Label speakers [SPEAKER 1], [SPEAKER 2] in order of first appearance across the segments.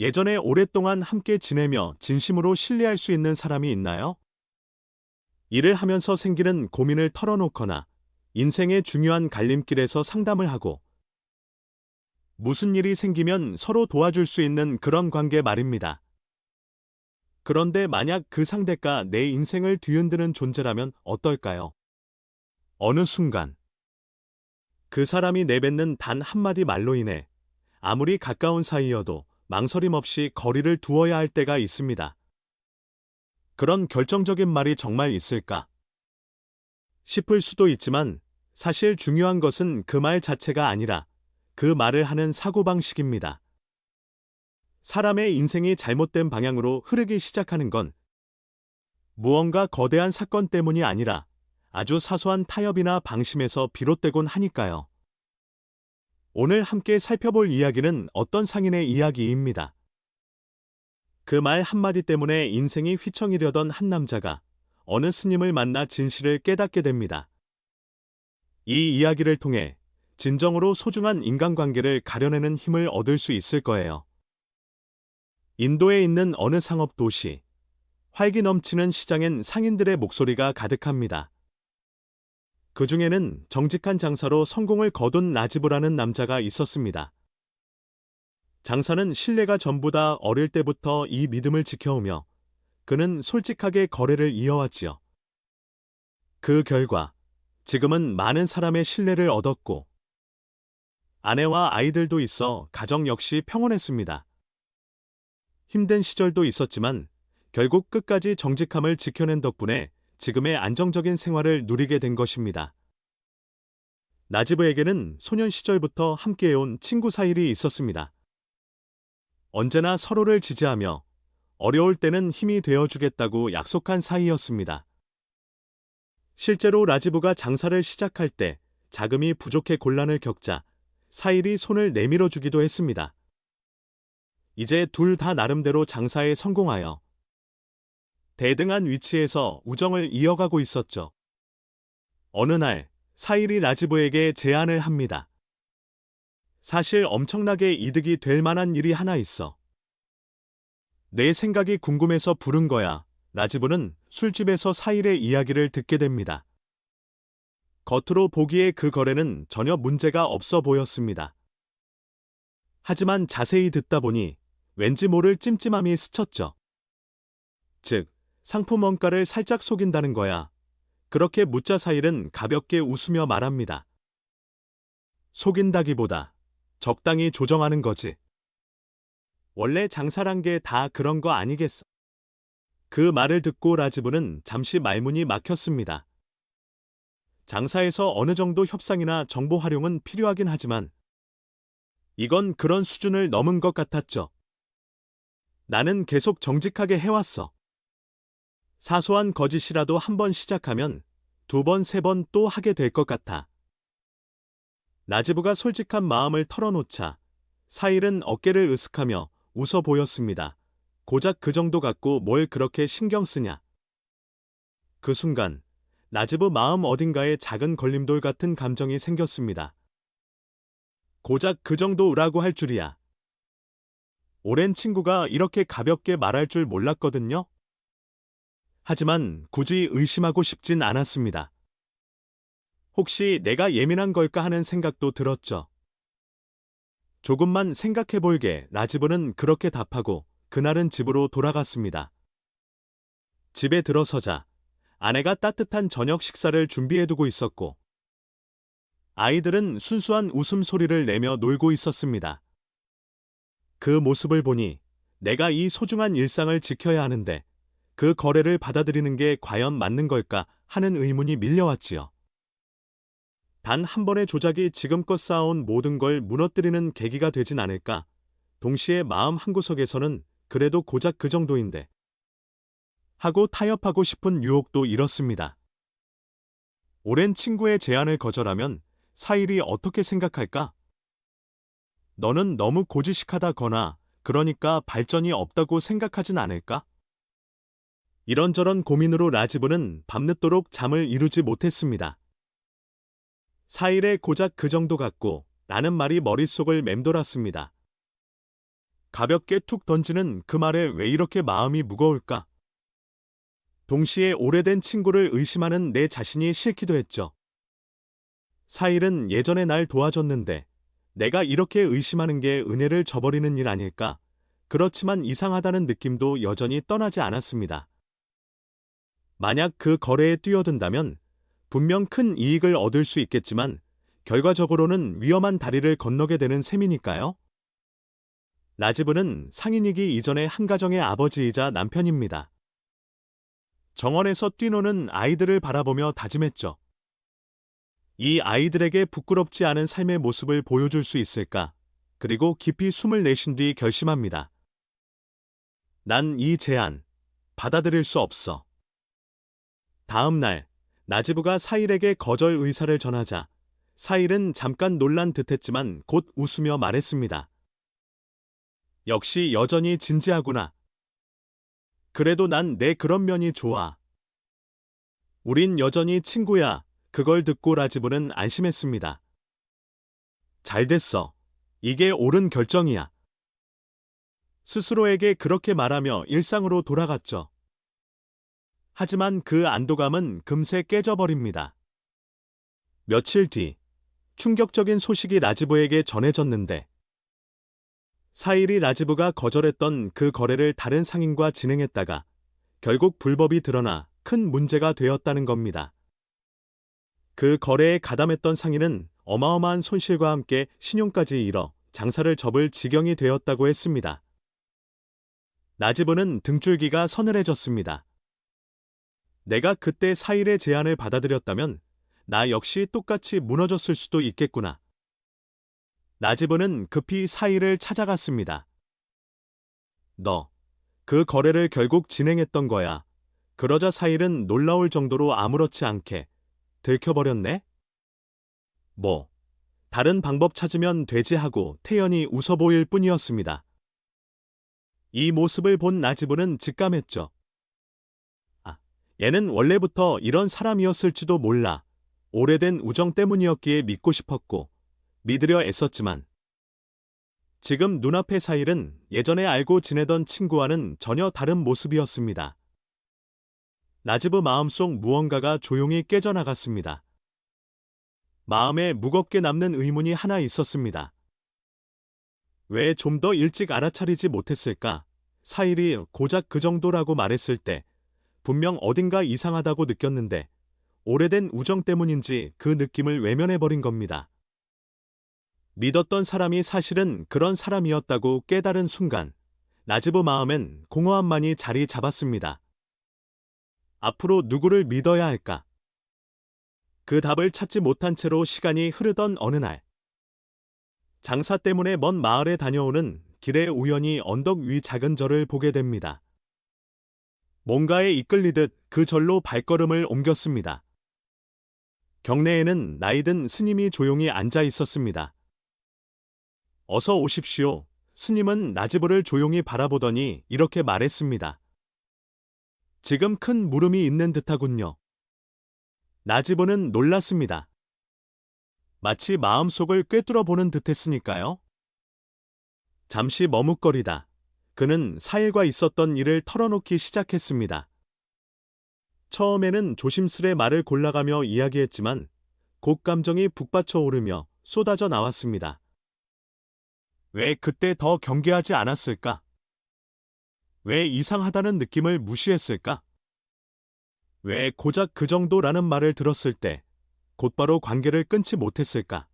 [SPEAKER 1] 예전에 오랫동안 함께 지내며 진심으로 신뢰할 수 있는 사람이 있나요? 일을 하면서 생기는 고민을 털어놓거나 인생의 중요한 갈림길에서 상담을 하고 무슨 일이 생기면 서로 도와줄 수 있는 그런 관계 말입니다. 그런데 만약 그 상대가 내 인생을 뒤흔드는 존재라면 어떨까요? 어느 순간 그 사람이 내뱉는 단 한마디 말로 인해 아무리 가까운 사이여도 망설임 없이 거리를 두어야 할 때가 있습니다. 그런 결정적인 말이 정말 있을까 싶을 수도 있지만 사실 중요한 것은 그 말 자체가 아니라 그 말을 하는 사고방식입니다. 사람의 인생이 잘못된 방향으로 흐르기 시작하는 건 무언가 거대한 사건 때문이 아니라 아주 사소한 타협이나 방심에서 비롯되곤 하니까요. 오늘 함께 살펴볼 이야기는 어떤 상인의 이야기입니다. 그 말 한마디 때문에 인생이 휘청이려던 한 남자가 어느 스님을 만나 진실을 깨닫게 됩니다. 이 이야기를 통해 진정으로 소중한 인간관계를 가려내는 힘을 얻을 수 있을 거예요. 인도에 있는 어느 상업 도시, 활기 넘치는 시장엔 상인들의 목소리가 가득합니다. 그 중에는 정직한 장사로 성공을 거둔 라지브라는 남자가 있었습니다. 장사는 신뢰가 전부다. 어릴 때부터 이 믿음을 지켜오며 그는 솔직하게 거래를 이어왔지요. 그 결과 지금은 많은 사람의 신뢰를 얻었고 아내와 아이들도 있어 가정 역시 평온했습니다. 힘든 시절도 있었지만 결국 끝까지 정직함을 지켜낸 덕분에 지금의 안정적인 생활을 누리게 된 것입니다. 나지브에게는 소년 시절부터 함께해온 친구 사일이 있었습니다. 언제나 서로를 지지하며 어려울 때는 힘이 되어주겠다고 약속한 사이였습니다. 실제로 라지브가 장사를 시작할 때 자금이 부족해 곤란을 겪자 사일이 손을 내밀어 주기도 했습니다. 이제 둘 다 나름대로 장사에 성공하여 대등한 위치에서 우정을 이어가고 있었죠. 어느 날 사일이 라지브에게 제안을 합니다. 사실 엄청나게 이득이 될 만한 일이 하나 있어. 내 생각이 궁금해서 부른 거야. 라지브는 술집에서 사일의 이야기를 듣게 됩니다. 겉으로 보기에 그 거래는 전혀 문제가 없어 보였습니다. 하지만 자세히 듣다 보니 왠지 모를 찜찜함이 스쳤죠. 즉, 상품 원가를 살짝 속인다는 거야. 그렇게 묻자 사일은 가볍게 웃으며 말합니다. 속인다기보다 적당히 조정하는 거지. 원래 장사란 게 다 그런 거 아니겠어? 그 말을 듣고 라지브는 잠시 말문이 막혔습니다. 장사에서 어느 정도 협상이나 정보 활용은 필요하긴 하지만 이건 그런 수준을 넘은 것 같았죠. 나는 계속 정직하게 해왔어. 사소한 거짓이라도 한 번 시작하면 두 번, 세 번 또 하게 될 것 같아. 라지브가 솔직한 마음을 털어놓자 사일은 어깨를 으쓱하며 웃어 보였습니다. 고작 그 정도 갖고 뭘 그렇게 신경 쓰냐. 그 순간 라지브 마음 어딘가에 작은 걸림돌 같은 감정이 생겼습니다. 고작 그 정도라고 할 줄이야. 오랜 친구가 이렇게 가볍게 말할 줄 몰랐거든요. 하지만 굳이 의심하고 싶진 않았습니다. 혹시 내가 예민한 걸까 하는 생각도 들었죠. 조금만 생각해볼게. 라지브는 그렇게 답하고 그날은 집으로 돌아갔습니다. 집에 들어서자 아내가 따뜻한 저녁 식사를 준비해두고 있었고 아이들은 순수한 웃음소리를 내며 놀고 있었습니다. 그 모습을 보니 내가 이 소중한 일상을 지켜야 하는데 그 거래를 받아들이는 게 과연 맞는 걸까 하는 의문이 밀려왔지요. 단 한 번의 조작이 지금껏 쌓아온 모든 걸 무너뜨리는 계기가 되진 않을까. 동시에 마음 한구석에서는 그래도 고작 그 정도인데 하고 타협하고 싶은 유혹도 일었습니다. 오랜 친구의 제안을 거절하면 사일이 어떻게 생각할까? 너는 너무 고지식하다거나 그러니까 발전이 없다고 생각하진 않을까? 이런저런 고민으로 라지브는 밤늦도록 잠을 이루지 못했습니다. 사일의 고작 그 정도 같고 라는 말이 머릿속을 맴돌았습니다. 가볍게 툭 던지는 그 말에 왜 이렇게 마음이 무거울까? 동시에 오래된 친구를 의심하는 내 자신이 싫기도 했죠. 사일은 예전에 날 도와줬는데 내가 이렇게 의심하는 게 은혜를 저버리는 일 아닐까? 그렇지만 이상하다는 느낌도 여전히 떠나지 않았습니다. 만약 그 거래에 뛰어든다면 분명 큰 이익을 얻을 수 있겠지만 결과적으로는 위험한 다리를 건너게 되는 셈이니까요. 라지브는 상인이기 이전에 한 가정의 아버지이자 남편입니다. 정원에서 뛰노는 아이들을 바라보며 다짐했죠. 이 아이들에게 부끄럽지 않은 삶의 모습을 보여줄 수 있을까? 그리고 깊이 숨을 내쉰 뒤 결심합니다. 난 이 제안 받아들일 수 없어. 다음 날 나지부가 사일에게 거절 의사를 전하자 사일은 잠깐 놀란 듯했지만 곧 웃으며 말했습니다. 역시 여전히 진지하구나. 그래도 난 내 그런 면이 좋아. 우린 여전히 친구야. 그걸 듣고 라지부는 안심했습니다. 잘 됐어. 이게 옳은 결정이야. 스스로에게 그렇게 말하며 일상으로 돌아갔죠. 하지만 그 안도감은 금세 깨져버립니다. 며칠 뒤 충격적인 소식이 라지부에게 전해졌는데 사일이 라지부가 거절했던 그 거래를 다른 상인과 진행했다가 결국 불법이 드러나 큰 문제가 되었다는 겁니다. 그 거래에 가담했던 상인은 어마어마한 손실과 함께 신용까지 잃어 장사를 접을 지경이 되었다고 했습니다. 라지부는 등줄기가 서늘해졌습니다. 내가 그때 사일의 제안을 받아들였다면 나 역시 똑같이 무너졌을 수도 있겠구나. 라지부는 급히 사일을 찾아갔습니다. 너, 그 거래를 결국 진행했던 거야. 그러자 사일은 놀라울 정도로 아무렇지 않게 들켜버렸네? 뭐, 다른 방법 찾으면 되지 하고 태연히 웃어 보일 뿐이었습니다. 이 모습을 본 라지부는 직감했죠. 아, 얘는 원래부터 이런 사람이었을지도 몰라. 오래된 우정 때문이었기에 믿고 싶었고 믿으려 애썼지만 지금 눈앞의 사일은 예전에 알고 지내던 친구와는 전혀 다른 모습이었습니다. 라지부 마음속 무언가가 조용히 깨져나갔습니다. 마음에 무겁게 남는 의문이 하나 있었습니다. 왜 좀 더 일찍 알아차리지 못했을까? 사일이 고작 그 정도라고 말했을 때 분명 어딘가 이상하다고 느꼈는데 오래된 우정 때문인지 그 느낌을 외면해버린 겁니다. 믿었던 사람이 사실은 그런 사람이었다고 깨달은 순간 라지부 마음엔 공허함만이 자리 잡았습니다. 앞으로 누구를 믿어야 할까? 그 답을 찾지 못한 채로 시간이 흐르던 어느 날 장사 때문에 먼 마을에 다녀오는 길에 우연히 언덕 위 작은 절을 보게 됩니다. 뭔가에 이끌리듯 그 절로 발걸음을 옮겼습니다. 경내에는 나이든 스님이 조용히 앉아 있었습니다. 어서 오십시오. 스님은 라지부를 조용히 바라보더니 이렇게 말했습니다. 지금 큰 물음이 있는 듯하군요. 라지부는 놀랐습니다. 마치 마음속을 꿰뚫어 보는 듯했으니까요. 잠시 머뭇거리다 그는 사일과 있었던 일을 털어놓기 시작했습니다. 처음에는 조심스레 말을 골라가며 이야기했지만 곡 감정이 북받쳐 오르며 쏟아져 나왔습니다. 왜 그때 더 경계하지 않았을까? 왜 이상하다는 느낌을 무시했을까? 왜 고작 그 정도라는 말을 들었을 때 곧바로 관계를 끊지 못했을까?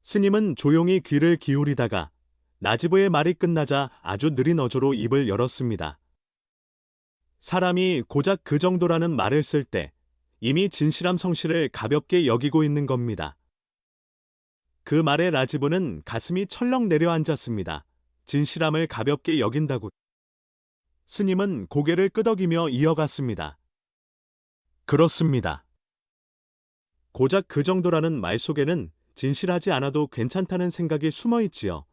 [SPEAKER 1] 스님은 조용히 귀를 기울이다가 라지부의 말이 끝나자 아주 느린 어조로 입을 열었습니다. 사람이 고작 그 정도라는 말을 쓸 때 이미 진실함 성실을 가볍게 여기고 있는 겁니다. 그 말에 라지부는 가슴이 철렁 내려앉았습니다. 진실함을 가볍게 여긴다고. 스님은 고개를 끄덕이며 이어갔습니다. 그렇습니다. 고작 그 정도라는 말 속에는 진실하지 않아도 괜찮다는 생각이 숨어 있지요.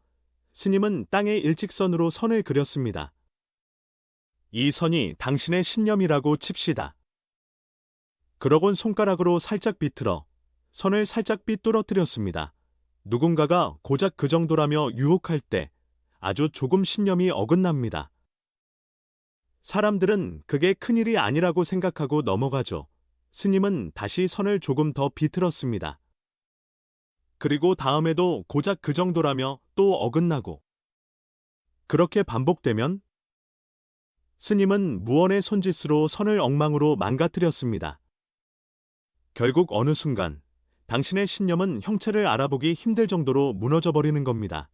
[SPEAKER 1] 스님은 땅에 일직선으로 선을 그렸습니다. 이 선이 당신의 신념이라고 칩시다. 그러곤 손가락으로 살짝 비틀어 선을 살짝 삐뚤어뜨렸습니다. 누군가가 고작 그 정도라며 유혹할 때 아주 조금 신념이 어긋납니다. 사람들은 그게 큰일이 아니라고 생각하고 넘어가죠. 스님은 다시 선을 조금 더 비틀었습니다. 그리고 다음에도 고작 그 정도라며 또 어긋나고. 그렇게 반복되면 스님은 무언의 손짓으로 선을 엉망으로 망가뜨렸습니다. 결국 어느 순간 당신의 신념은 형체를 알아보기 힘들 정도로 무너져 버리는 겁니다.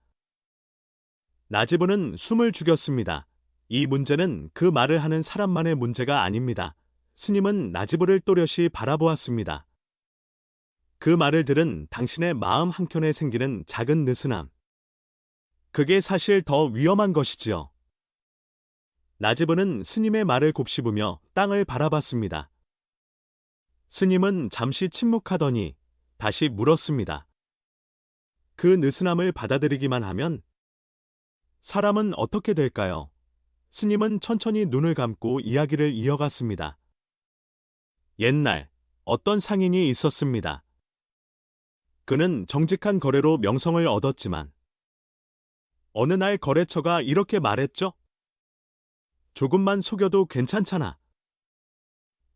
[SPEAKER 1] 나지부는 숨을 죽였습니다. 이 문제는 그 말을 하는 사람만의 문제가 아닙니다. 스님은 나지부를 또렷이 바라보았습니다. 그 말을 들은 당신의 마음 한켠에 생기는 작은 느슨함. 그게 사실 더 위험한 것이지요. 나지부는 스님의 말을 곱씹으며 땅을 바라봤습니다. 스님은 잠시 침묵하더니 다시 물었습니다. 그 느슨함을 받아들이기만 하면 사람은 어떻게 될까요? 스님은 천천히 눈을 감고 이야기를 이어갔습니다. 옛날 어떤 상인이 있었습니다. 그는 정직한 거래로 명성을 얻었지만 어느 날 거래처가 이렇게 말했죠. 조금만 속여도 괜찮잖아.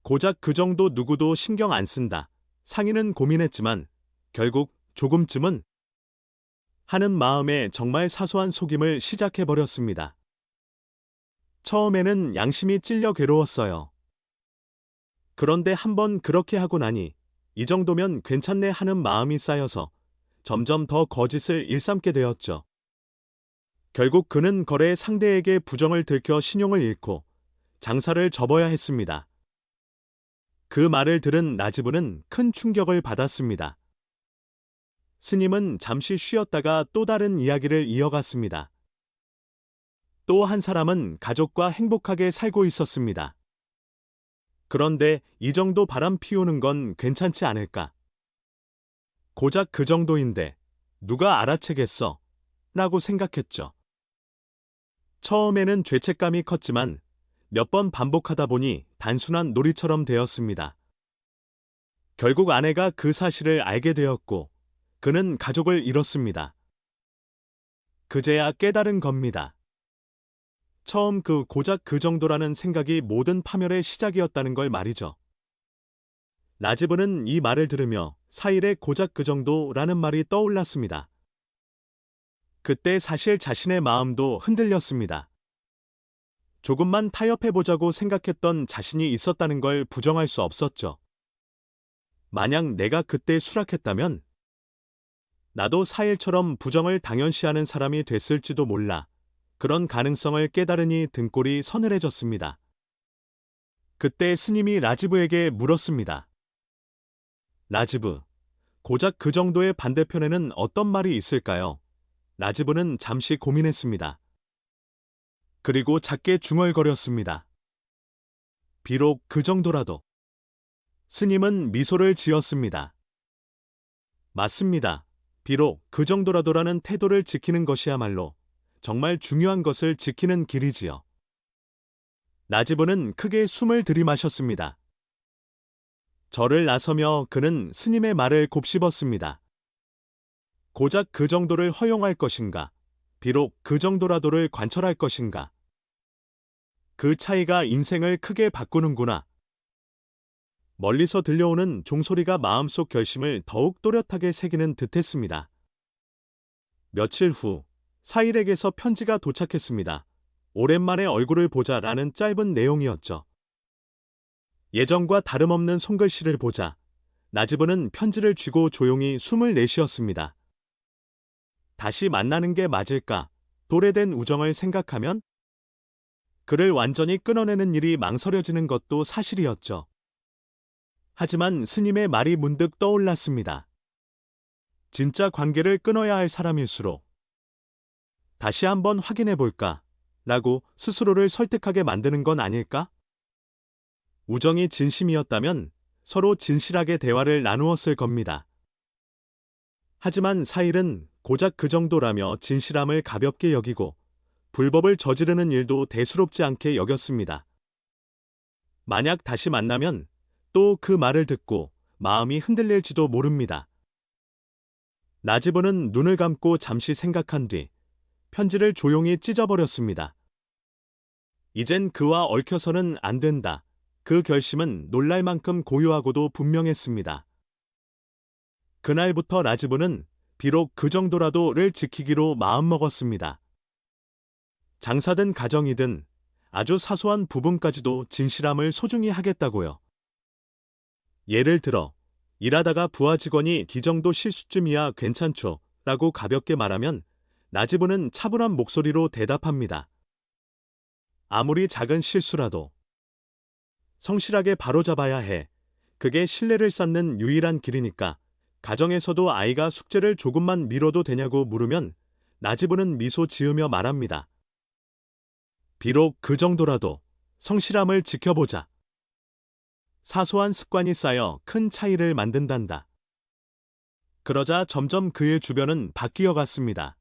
[SPEAKER 1] 고작 그 정도 누구도 신경 안 쓴다. 상인은 고민했지만 결국 조금쯤은 하는 마음에 정말 사소한 속임을 시작해버렸습니다. 처음에는 양심이 찔려 괴로웠어요. 그런데 한번 그렇게 하고 나니 이 정도면 괜찮네 하는 마음이 쌓여서 점점 더 거짓을 일삼게 되었죠. 결국 그는 거래 상대에게 부정을 들켜 신용을 잃고 장사를 접어야 했습니다. 그 말을 들은 나지부는 큰 충격을 받았습니다. 스님은 잠시 쉬었다가 또 다른 이야기를 이어갔습니다. 또 한 사람은 가족과 행복하게 살고 있었습니다. 그런데 이 정도 바람 피우는 건 괜찮지 않을까? 고작 그 정도인데 누가 알아채겠어? 라고 생각했죠. 처음에는 죄책감이 컸지만 몇 번 반복하다 보니 단순한 놀이처럼 되었습니다. 결국 아내가 그 사실을 알게 되었고 그는 가족을 잃었습니다. 그제야 깨달은 겁니다. 처음 그 고작 그 정도라는 생각이 모든 파멸의 시작이었다는 걸 말이죠. 나지부는 이 말을 들으며 사일의 고작 그 정도라는 말이 떠올랐습니다. 그때 사실 자신의 마음도 흔들렸습니다. 조금만 타협해보자고 생각했던 자신이 있었다는 걸 부정할 수 없었죠. 만약 내가 그때 수락했다면 나도 사일처럼 부정을 당연시하는 사람이 됐을지도 몰라. 그런 가능성을 깨달으니 등골이 서늘해졌습니다. 그때 스님이 라지부에게 물었습니다. 라지부, 고작 그 정도의 반대편에는 어떤 말이 있을까요? 라지부는 잠시 고민했습니다. 그리고 작게 중얼거렸습니다. 비록 그 정도라도. 스님은 미소를 지었습니다. 맞습니다. 비록 그 정도라도라는 태도를 지키는 것이야말로 정말 중요한 것을 지키는 길이지요. 나지부는 크게 숨을 들이마셨습니다. 절을 나서며 그는 스님의 말을 곱씹었습니다. 고작 그 정도를 허용할 것인가? 비록 그 정도라도를 관철할 것인가? 그 차이가 인생을 크게 바꾸는구나. 멀리서 들려오는 종소리가 마음속 결심을 더욱 또렷하게 새기는 듯했습니다. 며칠 후 사일에게서 편지가 도착했습니다. 오랜만에 얼굴을 보자라는 짧은 내용이었죠. 예전과 다름없는 손글씨를 보자 나지부는 편지를 쥐고 조용히 숨을 내쉬었습니다. 다시 만나는 게 맞을까? 도래된 우정을 생각하면 그를 완전히 끊어내는 일이 망설여지는 것도 사실이었죠. 하지만 스님의 말이 문득 떠올랐습니다. 진짜 관계를 끊어야 할 사람일수록 다시 한번 확인해 볼까? 라고 스스로를 설득하게 만드는 건 아닐까? 우정이 진심이었다면 서로 진실하게 대화를 나누었을 겁니다. 하지만 사일은 고작 그 정도라며 진실함을 가볍게 여기고 불법을 저지르는 일도 대수롭지 않게 여겼습니다. 만약 다시 만나면 또 그 말을 듣고 마음이 흔들릴지도 모릅니다. 나지부는 눈을 감고 잠시 생각한 뒤 편지를 조용히 찢어버렸습니다. 이젠 그와 얽혀서는 안 된다. 그 결심은 놀랄 만큼 고요하고도 분명했습니다. 그날부터 라지브는 비록 그 정도라도를 지키기로 마음먹었습니다. 장사든 가정이든 아주 사소한 부분까지도 진실함을 소중히 하겠다고요. 예를 들어 일하다가 부하 직원이 이 정도 실수쯤이야 괜찮죠 라고 가볍게 말하면 라지브는 차분한 목소리로 대답합니다. 아무리 작은 실수라도 성실하게 바로잡아야 해. 그게 신뢰를 쌓는 유일한 길이니까. 가정에서도 아이가 숙제를 조금만 미뤄도 되냐고 물으면 라지브는 미소 지으며 말합니다. 비록 그 정도라도 성실함을 지켜보자. 사소한 습관이 쌓여 큰 차이를 만든단다. 그러자 점점 그의 주변은 바뀌어 갔습니다.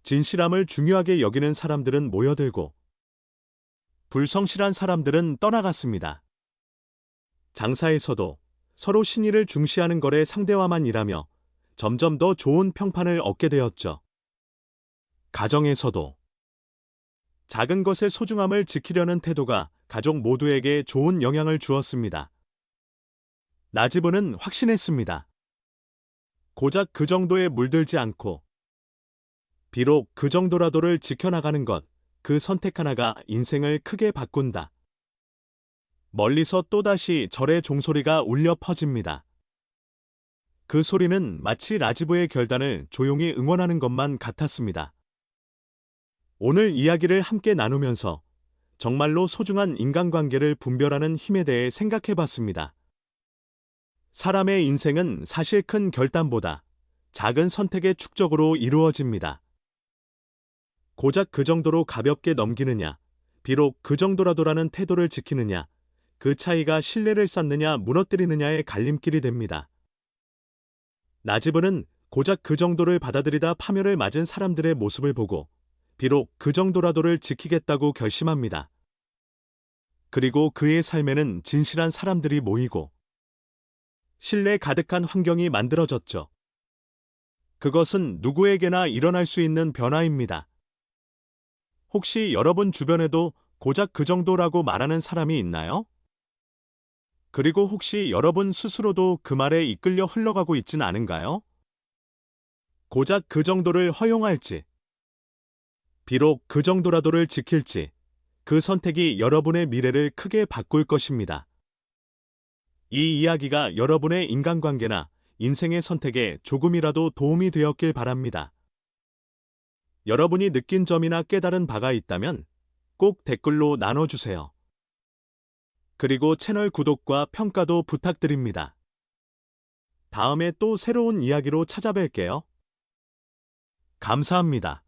[SPEAKER 1] 진실함을 중요하게 여기는 사람들은 모여들고 불성실한 사람들은 떠나갔습니다. 장사에서도 서로 신의를 중시하는 거래 상대와만 일하며 점점 더 좋은 평판을 얻게 되었죠. 가정에서도 작은 것의 소중함을 지키려는 태도가 가족 모두에게 좋은 영향을 주었습니다. 라지브는 확신했습니다. 고작 그 정도에 물들지 않고 비록 그 정도라도를 지켜나가는 것, 그 선택 하나가 인생을 크게 바꾼다. 멀리서 또다시 절의 종소리가 울려 퍼집니다. 그 소리는 마치 라지브의 결단을 조용히 응원하는 것만 같았습니다. 오늘 이야기를 함께 나누면서 정말로 소중한 인간관계를 분별하는 힘에 대해 생각해 봤습니다. 사람의 인생은 사실 큰 결단보다 작은 선택의 축적으로 이루어집니다. 고작 그 정도로 가볍게 넘기느냐, 비록 그 정도라도라는 태도를 지키느냐, 그 차이가 신뢰를 쌓느냐 무너뜨리느냐의 갈림길이 됩니다. 라지브는 고작 그 정도를 받아들이다 파멸을 맞은 사람들의 모습을 보고 비록 그 정도라도를 지키겠다고 결심합니다. 그리고 그의 삶에는 진실한 사람들이 모이고 신뢰 가득한 환경이 만들어졌죠. 그것은 누구에게나 일어날 수 있는 변화입니다. 혹시 여러분 주변에도 고작 그 정도라고 말하는 사람이 있나요? 그리고 혹시 여러분 스스로도 그 말에 이끌려 흘러가고 있진 않은가요? 고작 그 정도를 허용할지, 비록 그 정도라도를 지킬지, 그 선택이 여러분의 미래를 크게 바꿀 것입니다. 이 이야기가 여러분의 인간관계나 인생의 선택에 조금이라도 도움이 되었길 바랍니다. 여러분이 느낀 점이나 깨달은 바가 있다면 꼭 댓글로 나눠주세요. 그리고 채널 구독과 평가도 부탁드립니다. 다음에 또 새로운 이야기로 찾아뵐게요. 감사합니다.